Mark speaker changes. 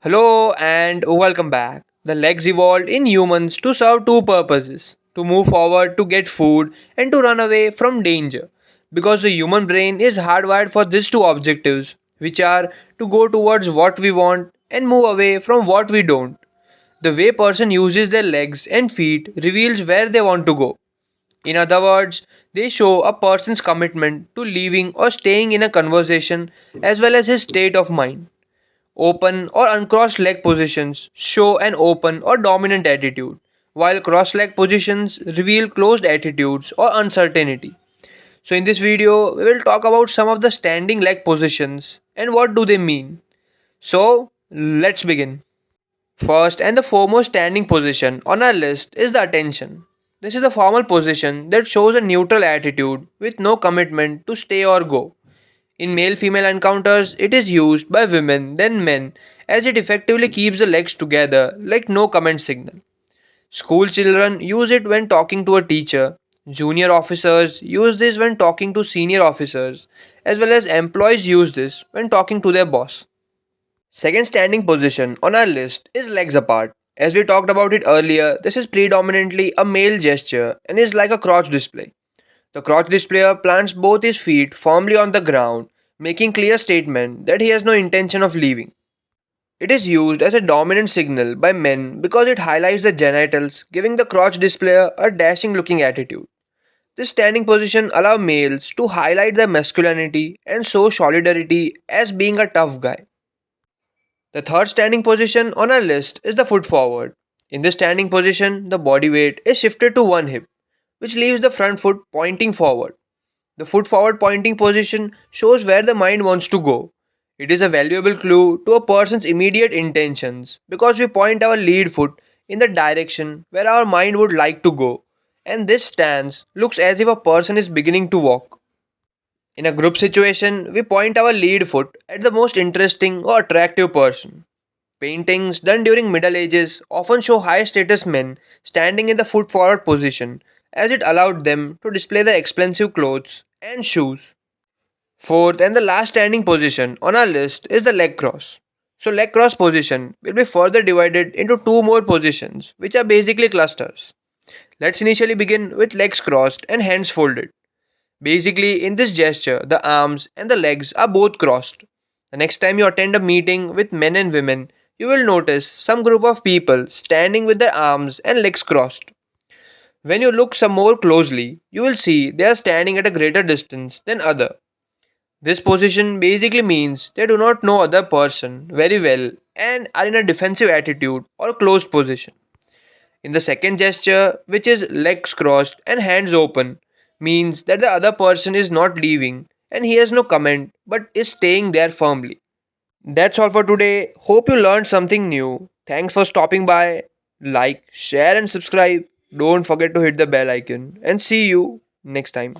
Speaker 1: Hello and welcome back. The legs evolved in humans to serve two purposes: to move forward to get food and to run away from danger. Because the human brain is hardwired for these two objectives, which are to go towards what we want and move away from what we don't. The way person uses their legs and feet reveals where they want to go. In other words, they show a person's commitment to leaving or staying in a conversation as well as his state of mind. Open or uncrossed leg positions show an open or dominant attitude, while crossed leg positions reveal closed attitudes or uncertainty. So in this video, we will talk about some of the standing leg positions and what do they mean. So let's begin. First and the foremost standing position on our list is the attention. This is a formal position that shows a neutral attitude with no commitment to stay or go. In male female encounters, it is used by women then men as it effectively keeps the legs together like no comment signal. School children use it when talking to a teacher. Junior officers use this when talking to senior officers, as well as employees use this when talking to their boss. Second standing position on our list is legs apart. As we talked about it earlier, this is predominantly a male gesture and is like a crotch display. The crotch displayer plants both his feet firmly on the ground, making clear statement that he has no intention of leaving. It is used as a dominant signal by men because it highlights the genitals, giving the crotch displayer a dashing looking attitude. This standing position allows males to highlight their masculinity and show solidarity as being a tough guy. The third standing position on our list is the foot forward. In this standing position, the body weight is shifted to one hip, which leaves the front foot pointing forward. The foot forward pointing position shows where the mind wants to go. It is a valuable clue to a person's immediate intentions because we point our lead foot in the direction where our mind would like to go, and this stance looks as if a person is beginning to walk. In a group situation, we point our lead foot at the most interesting or attractive person. Paintings done during Middle Ages often show high status men standing in the foot forward position as it allowed them to display their expensive clothes and shoes. Fourth and the last standing position on our list is the leg cross. So leg cross position will be further divided into two more positions which are basically clusters. Let's initially begin with legs crossed and hands folded. Basically, in this gesture, the arms and the legs are both crossed. The next time you attend a meeting with men and women, you will notice some group of people standing with their arms and legs crossed. When you look some more closely, you will see they are standing at a greater distance than other. This position basically means they do not know other person very well and are in a defensive attitude or closed position. In the second gesture, which is legs crossed and hands open, means that the other person is not leaving and he has no comment but is staying there firmly. That's all for today. Hope you learned something new. Thanks for stopping by. Like, share, and subscribe. Don't forget to hit the bell icon. And see you next time.